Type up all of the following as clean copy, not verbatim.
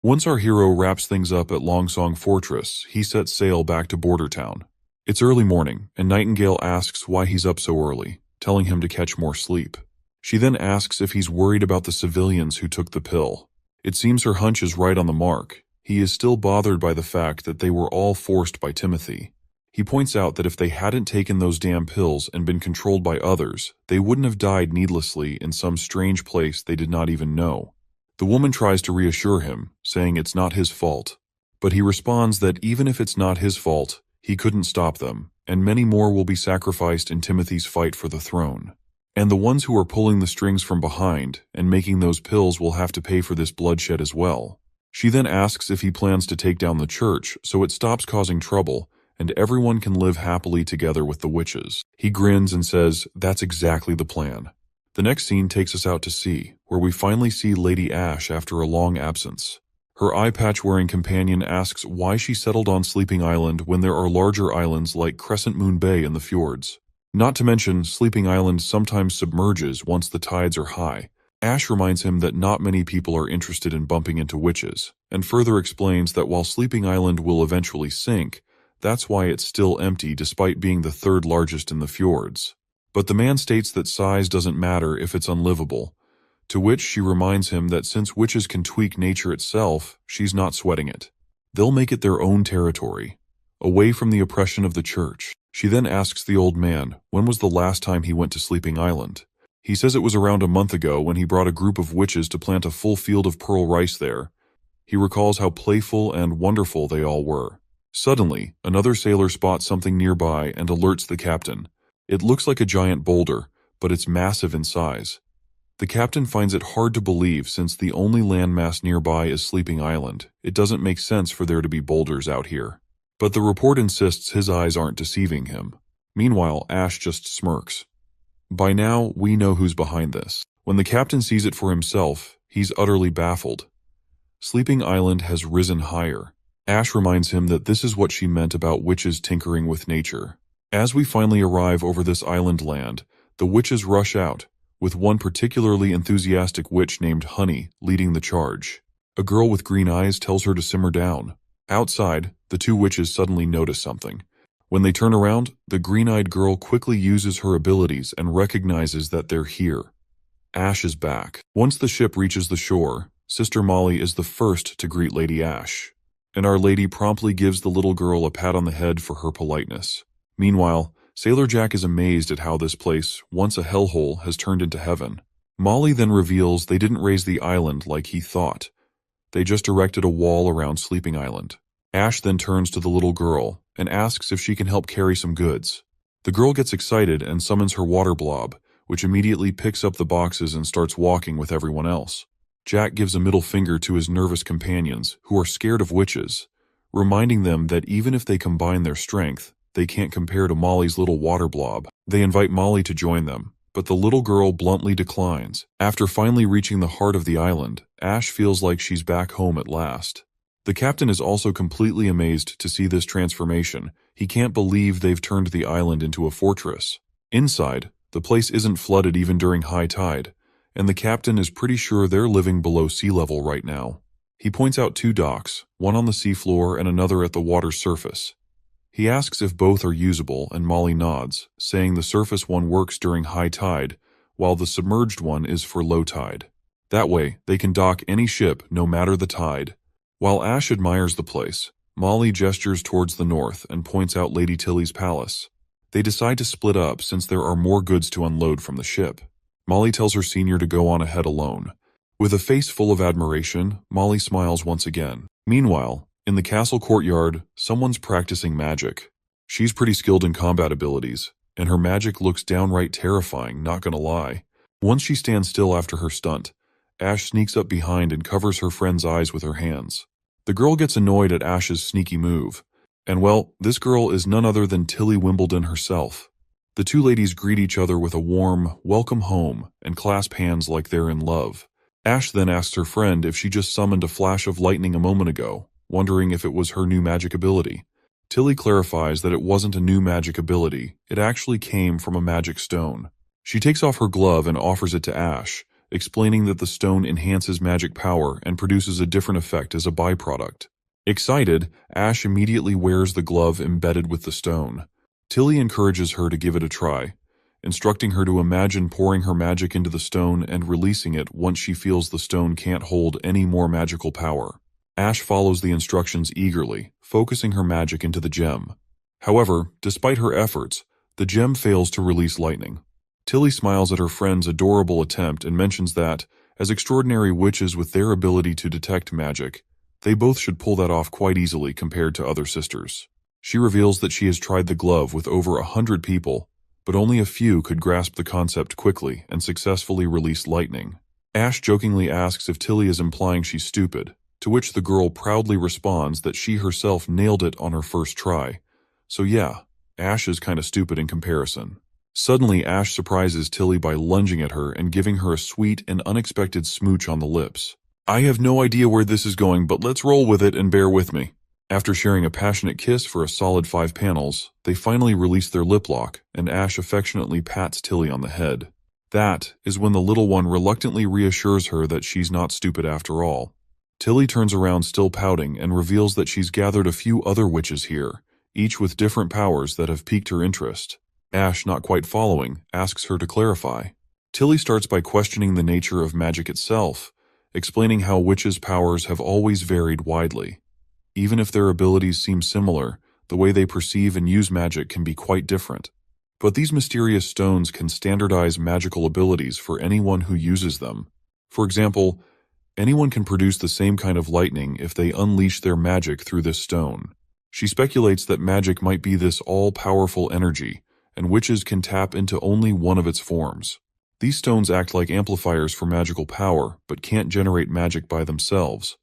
Once our hero wraps things up at Longsong Fortress, he sets sail back to Border Town. It's early morning, and Nightingale asks why he's up so early, telling him to catch more sleep. She then asks if he's worried about the civilians who took the pill. It seems her hunch is right on the mark. He is still bothered by the fact that they were all forced by Timothy. He points out that if they hadn't taken those damn pills and been controlled by others, they wouldn't have died needlessly in some strange place they did not even know. The woman tries to reassure him, saying it's not his fault. But he responds that even if it's not his fault, he couldn't stop them, and many more will be sacrificed in Timothy's fight for the throne. And the ones who are pulling the strings from behind and making those pills will have to pay for this bloodshed as well. She then asks if he plans to take down the church so it stops causing trouble and everyone can live happily together with the witches. He grins and says that's exactly the plan. The next scene takes us out to sea, where we finally see Lady Ash after a long absence. Her eye patch-wearing companion asks why she settled on Sleeping Island when there are larger islands like Crescent Moon Bay in the fjords. Not to mention, Sleeping Island sometimes submerges once the tides are high. Ash reminds him that not many people are interested in bumping into witches, and further explains that while Sleeping Island will eventually sink, that's why it's still empty despite being the third largest in the fjords. But the man states that size doesn't matter if it's unlivable, to which she reminds him that since witches can tweak nature itself, she's not sweating it. They'll make it their own territory, away from the oppression of the church. She then asks the old man when was the last time he went to Sleeping Island. He says it was around a month ago when he brought a group of witches to plant a full field of pearl rice there. He recalls how playful and wonderful they all were. Suddenly, another sailor spots something nearby and alerts the captain. It looks like a giant boulder, but it's massive in size. The captain finds it hard to believe since the only landmass nearby is Sleeping Island. It doesn't make sense for there to be boulders out here. But the report insists his eyes aren't deceiving him. Meanwhile, Ash just smirks. By now, we know who's behind this. When the captain sees it for himself, he's utterly baffled. Sleeping Island has risen higher. Ash reminds him that this is what she meant about witches tinkering with nature. As we finally arrive over this island land, the witches rush out, with one particularly enthusiastic witch named Honey leading the charge. A girl with green eyes tells her to simmer down. Outside, the two witches suddenly notice something. When they turn around, the green-eyed girl quickly uses her abilities and recognizes that they're here. Ash is back. Once the ship reaches the shore, Sister Molly is the first to greet Lady Ash, and Our Lady promptly gives the little girl a pat on the head for her politeness. Meanwhile, Sailor Jack is amazed at how this place, once a hellhole, has turned into heaven. Molly then reveals they didn't raise the island like he thought. They just erected a wall around Sleeping Island. Ash then turns to the little girl and asks if she can help carry some goods. The girl gets excited and summons her water blob, which immediately picks up the boxes and starts walking with everyone else. Jack gives a middle finger to his nervous companions, who are scared of witches, reminding them that even if they combine their strength, they can't compare to Molly's little water blob. They invite Molly to join them, but the little girl bluntly declines. After finally reaching the heart of the island, Ash feels like she's back home at last. The captain is also completely amazed to see this transformation. He can't believe they've turned the island into a fortress. Inside, the place isn't flooded even during high tide, and the captain is pretty sure they're living below sea level right now. He points out two docks, one on the seafloor and another at the water's surface. He asks if both are usable, and Molly nods, saying the surface one works during high tide, while the submerged one is for low tide. That way, they can dock any ship no matter the tide. While Ash admires the place, Molly gestures towards the north and points out Lady Tilly's palace. They decide to split up since there are more goods to unload from the ship. Molly tells her senior to go on ahead alone. With a face full of admiration, Molly smiles once again. Meanwhile, in the castle courtyard, someone's practicing magic. She's pretty skilled in combat abilities, and her magic looks downright terrifying, not gonna lie. Once she stands still after her stunt, Ash sneaks up behind and covers her friend's eyes with her hands. The girl gets annoyed at Ash's sneaky move, and well, this girl is none other than Tilly Wimbledon herself. The two ladies greet each other with a warm, welcome home, and clasp hands like they're in love. Ash then asks her friend if she just summoned a flash of lightning a moment ago, wondering if it was her new magic ability. Tilly clarifies that it wasn't a new magic ability, it actually came from a magic stone. She takes off her glove and offers it to Ash, explaining that the stone enhances magic power and produces a different effect as a byproduct. Excited, Ash immediately wears the glove embedded with the stone. Tilly encourages her to give it a try, instructing her to imagine pouring her magic into the stone and releasing it once she feels the stone can't hold any more magical power. Ash follows the instructions eagerly, focusing her magic into the gem. However, despite her efforts, the gem fails to release lightning. Tilly smiles at her friend's adorable attempt and mentions that, as extraordinary witches with their ability to detect magic, they both should pull that off quite easily compared to other sisters. She reveals that she has tried the glove with over 100 people, but only a few could grasp the concept quickly and successfully release lightning. Ash jokingly asks if Tilly is implying she's stupid, to which the girl proudly responds that she herself nailed it on her first try. So yeah, Ash is kinda stupid in comparison. Suddenly, Ash surprises Tilly by lunging at her and giving her a sweet and unexpected smooch on the lips. I have no idea where this is going, but let's roll with it and bear with me. After sharing a passionate kiss for a solid 5 panels, they finally release their lip lock, and Ash affectionately pats Tilly on the head. That is when the little one reluctantly reassures her that she's not stupid after all. Tilly turns around still pouting and reveals that she's gathered a few other witches here, each with different powers that have piqued her interest. Ash, not quite following, asks her to clarify. Tilly starts by questioning the nature of magic itself, explaining how witches' powers have always varied widely. Even if their abilities seem similar, the way they perceive and use magic can be quite different. But these mysterious stones can standardize magical abilities for anyone who uses them. For example, anyone can produce the same kind of lightning if they unleash their magic through this stone. She speculates that magic might be this all-powerful energy, and witches can tap into only one of its forms. These stones act like amplifiers for magical power, but can't generate magic by themselves.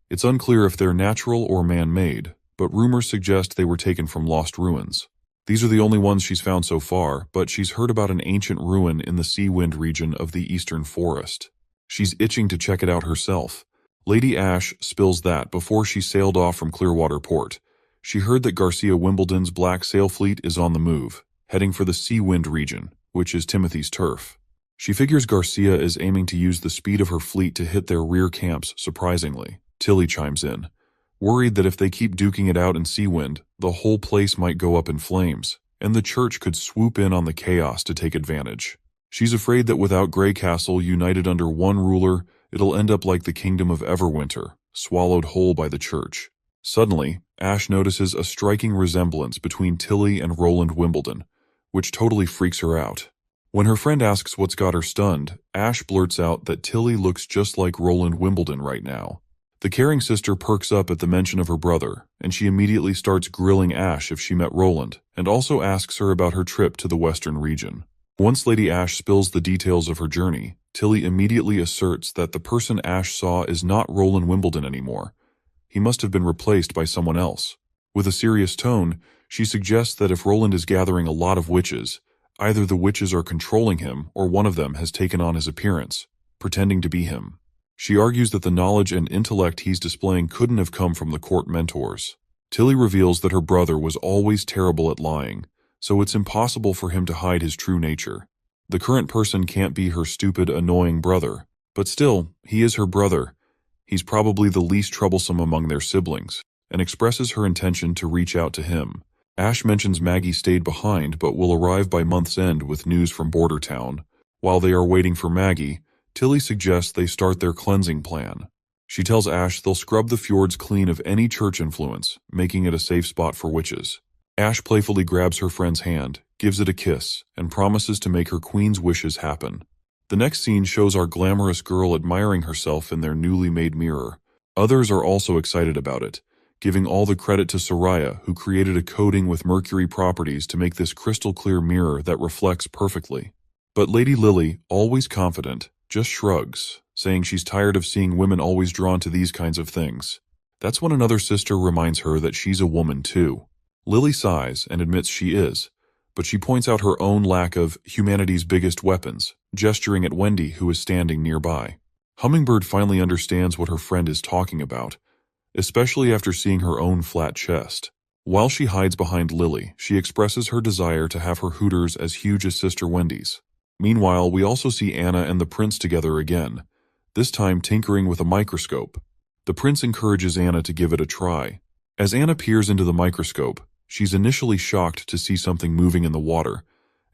It's unclear if they're natural or man-made, but rumors suggest they were taken from lost ruins. These are the only ones she's found so far, but she's heard about an ancient ruin in the Seawind region of the Eastern Forest. She's itching to check it out herself. Lady Ash spills that before she sailed off from Clearwater Port, she heard that Garcia Wimbledon's Black Sail Fleet is on the move, heading for the Seawind region, which is Timothy's turf. She figures Garcia is aiming to use the speed of her fleet to hit their rear camps surprisingly. Tilly chimes in, worried that if they keep duking it out in Seawind, the whole place might go up in flames, and the church could swoop in on the chaos to take advantage. She's afraid that without Grey Castle united under one ruler, it'll end up like the Kingdom of Everwinter, swallowed whole by the church. Suddenly, Ash notices a striking resemblance between Tilly and Roland Wimbledon, which totally freaks her out. When her friend asks what's got her stunned, Ash blurts out that Tilly looks just like Roland Wimbledon right now. The caring sister perks up at the mention of her brother, and she immediately starts grilling Ash if she met Roland, and also asks her about her trip to the Western region. Once Lady Ash spills the details of her journey, Tilly immediately asserts that the person Ash saw is not Roland Wimbledon anymore. He must have been replaced by someone else. With a serious tone, she suggests that if Roland is gathering a lot of witches, either the witches are controlling him or one of them has taken on his appearance, pretending to be him. She argues that the knowledge and intellect he's displaying couldn't have come from the court mentors. Tilly reveals that her brother was always terrible at lying, so it's impossible for him to hide his true nature. The current person can't be her stupid, annoying brother, but still, he is her brother. He's probably the least troublesome among their siblings, and expresses her intention to reach out to him. Ash mentions Maggie stayed behind but will arrive by month's end with news from Border Town. While they are waiting for Maggie, Tilly suggests they start their cleansing plan. She tells Ash they'll scrub the fjords clean of any church influence, making it a safe spot for witches. Ash playfully grabs her friend's hand, gives it a kiss, and promises to make her queen's wishes happen. The next scene shows our glamorous girl admiring herself in their newly made mirror. Others are also excited about it, giving all the credit to Soraya, who created a coating with mercury properties to make this crystal-clear mirror that reflects perfectly. But Lady Lily, always confident, just shrugs, saying she's tired of seeing women always drawn to these kinds of things. That's when another sister reminds her that she's a woman too. Lily sighs and admits she is, but she points out her own lack of humanity's biggest weapons, gesturing at Wendy, who is standing nearby. Hummingbird finally understands what her friend is talking about, especially after seeing her own flat chest. While she hides behind Lily, she expresses her desire to have her hooters as huge as Sister Wendy's. Meanwhile, we also see Anna and the prince together again, this time tinkering with a microscope. The prince encourages Anna to give it a try. As Anna peers into the microscope, she's initially shocked to see something moving in the water,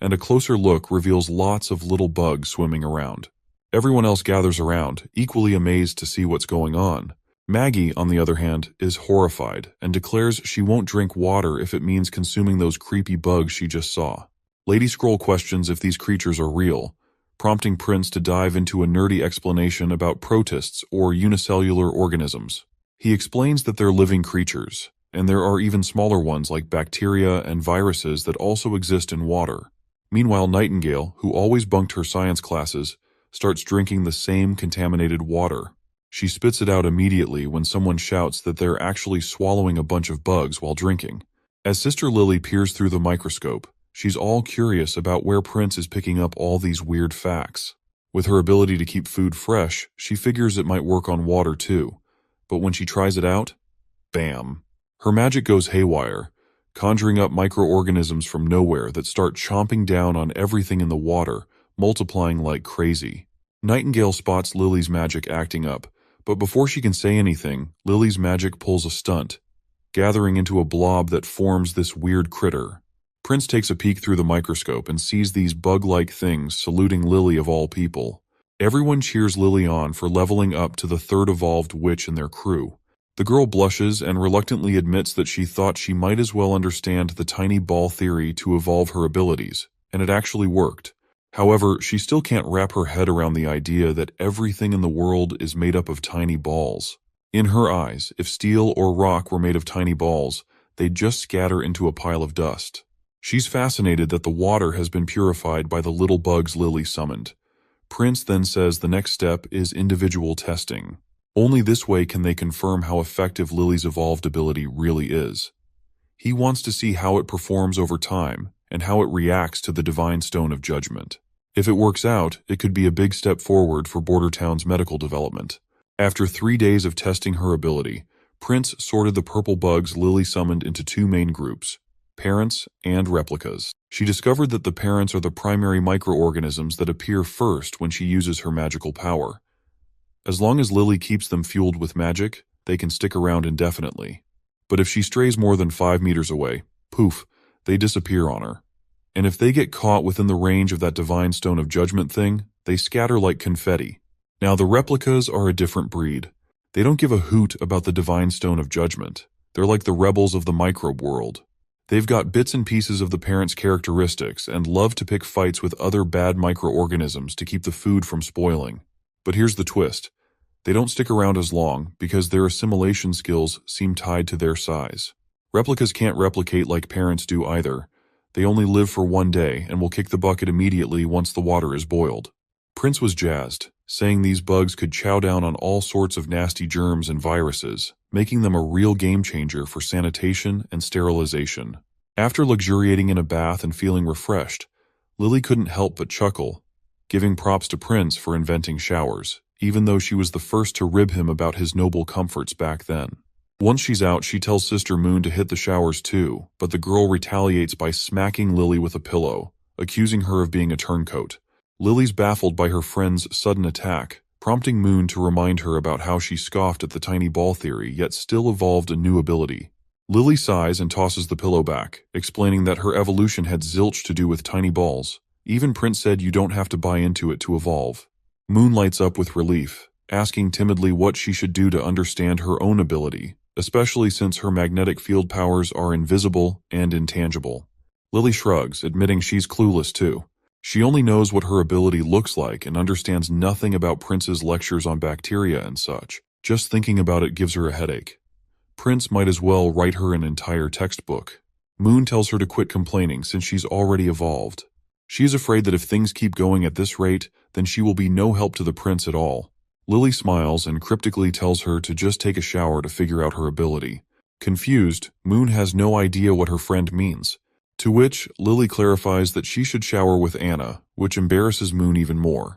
and a closer look reveals lots of little bugs swimming around. Everyone else gathers around, equally amazed to see what's going on. Maggie, on the other hand, is horrified and declares she won't drink water if it means consuming those creepy bugs she just saw. Lady Scroll questions if these creatures are real, prompting Prince to dive into a nerdy explanation about protists or unicellular organisms. He explains that they're living creatures, and there are even smaller ones like bacteria and viruses that also exist in water. Meanwhile, Nightingale, who always bunked her science classes, starts drinking the same contaminated water. She spits it out immediately when someone shouts that they're actually swallowing a bunch of bugs while drinking. As Sister Lily peers through the microscope, she's all curious about where Prince is picking up all these weird facts. With her ability to keep food fresh, she figures it might work on water too. But when she tries it out, bam! Her magic goes haywire, conjuring up microorganisms from nowhere that start chomping down on everything in the water, multiplying like crazy. Nightingale spots Lily's magic acting up, but before she can say anything, Lily's magic pulls a stunt, gathering into a blob that forms this weird critter. Prince takes a peek through the microscope and sees these bug-like things saluting Lily of all people. Everyone cheers Lily on for leveling up to the third evolved witch in their crew. The girl blushes and reluctantly admits that she thought she might as well understand the tiny ball theory to evolve her abilities, and it actually worked. However, she still can't wrap her head around the idea that everything in the world is made up of tiny balls. In her eyes, if steel or rock were made of tiny balls, they'd just scatter into a pile of dust. She's fascinated that the water has been purified by the little bugs Lily summoned. Prince then says the next step is individual testing. Only this way can they confirm how effective Lily's evolved ability really is. He wants to see how it performs over time and how it reacts to the Divine Stone of Judgment. If it works out, it could be a big step forward for Bordertown's medical development. After 3 days of testing her ability, Prince sorted the purple bugs Lily summoned into 2 main groups, parents and replicas. She discovered that the parents are the primary microorganisms that appear first when she uses her magical power. As long as Lily keeps them fueled with magic, they can stick around indefinitely. But if she strays more than 5 meters away, poof, they disappear on her. And if they get caught within the range of that Divine Stone of Judgment thing, they scatter like confetti. Now the replicas are a different breed. They don't give a hoot about the Divine Stone of Judgment. They're like the rebels of the microbe world. They've got bits and pieces of the parents' characteristics and love to pick fights with other bad microorganisms to keep the food from spoiling. But here's the twist. They don't stick around as long because their assimilation skills seem tied to their size. Replicas can't replicate like parents do either. They only live for 1 day and will kick the bucket immediately once the water is boiled. Prince was jazzed, saying these bugs could chow down on all sorts of nasty germs and viruses, making them a real game changer for sanitation and sterilization. After luxuriating in a bath and feeling refreshed, Lily couldn't help but chuckle, giving props to Prince for inventing showers, even though she was the first to rib him about his noble comforts back then. Once she's out, she tells Sister Moon to hit the showers too, but the girl retaliates by smacking Lily with a pillow, accusing her of being a turncoat. Lily's baffled by her friend's sudden attack, prompting Moon to remind her about how she scoffed at the tiny ball theory yet still evolved a new ability. Lily sighs and tosses the pillow back, explaining that her evolution had zilch to do with tiny balls. Even Prince said you don't have to buy into it to evolve. Moon lights up with relief, asking timidly what she should do to understand her own ability, especially since her magnetic field powers are invisible and intangible. Lily shrugs, admitting she's clueless too. She only knows what her ability looks like and understands nothing about Prince's lectures on bacteria and such. Just thinking about it gives her a headache. Prince might as well write her an entire textbook. Moon tells her to quit complaining since she's already evolved. She's afraid that if things keep going at this rate, then she will be no help to the prince at all. Lily smiles and cryptically tells her to just take a shower to figure out her ability. Confused, Moon has no idea what her friend means. To which, Lily clarifies that she should shower with Anna, which embarrasses Moon even more.